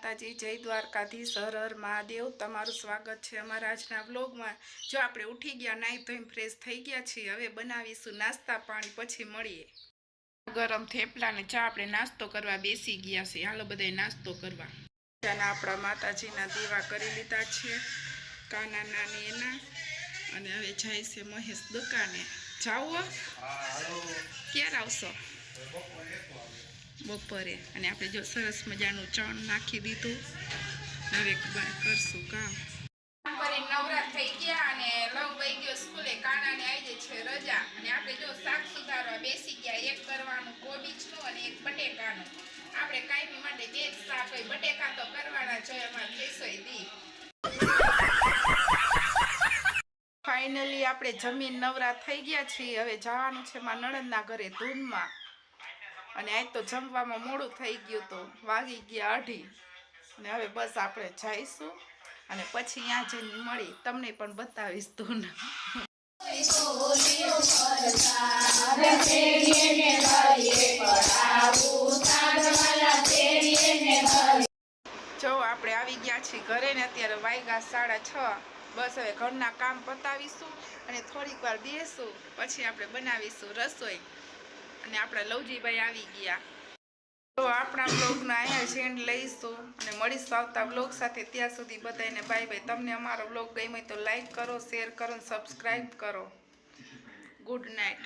માતાજી, જય દ્વારકાધીશ, હર હર મહાદેવ। તમારું સ્વાગત છે અમારા આજના વ્લોગમાં। જો આપણે ઉઠી ગયા, નાહી ધોઈને ફ્રેશ થઈ ગયા છીએ, હવે બનાવીશું નાસ્તા પાણી, પછી મળીએ। ગરમ થેપલા ને ચા આપણે નાસ્તો કરવા બેસી ગયા છે। હાલો બધાય નાસ્તો કરવા। આપણા માતાજીના દીવા કરી લીધા છે, કાના નાની એના, અને હવે જાય છે મહેશ દુકાને। જાઓ ક્યારે આવશો? બપોરે। અને આપણે જો સરસ મજાનું ચણ નાખી દીધું, હવે કરશું કામ કરી। નવરા થઈ ગયા અને લવ વઈ ગયો સ્કૂલે, કાનાને આવી છે રજા, અને આપણે જો શાક સુધારવા બેસી ગયા। એક કરવાનું કોબીજનું અને એક બટેકાનું। આપણે કાયમી માટે બે જ શાક હોય, બટેકા તો કરવાના જોઈએ અમારે કેસોય દી। ફાઇનલી આપણે જમીન નવરા થઈ ગયા છીએ, હવે જવાનું છે મારા નણંદના ઘરે ધૂનમાં। અને આજ તો જમવામાં મોડું થઈ ગયું, તો વાગી ગયા 2:30, અને હવે બસ આપણે જઈશું અને પછી ત્યાં જઈને મળી, તમને પણ બતાવીશ ધૂન। જો આપણે આવી ગયા છીએ ઘરે ને અત્યારે વાગ્યા 6:30। બસ હવે ઘરના કામ પતાવીશું અને થોડીક વાર બેસું, પછી આપણે બનાવીશું રસોઈ। અને આપણા લવજીભાઈ આવી ગયા। તો આપણા બ્લોગના અહીંયા જ એન્ડ લઈશું અને મળીશું આવતા બ્લોગ સાથે। ત્યાં સુધી બધાને બાય બાય। તમને અમારો બ્લોગ ગમ્યો તો લાઈક કરો, શેર કરો અને સબસ્ક્રાઈબ કરો। Good night.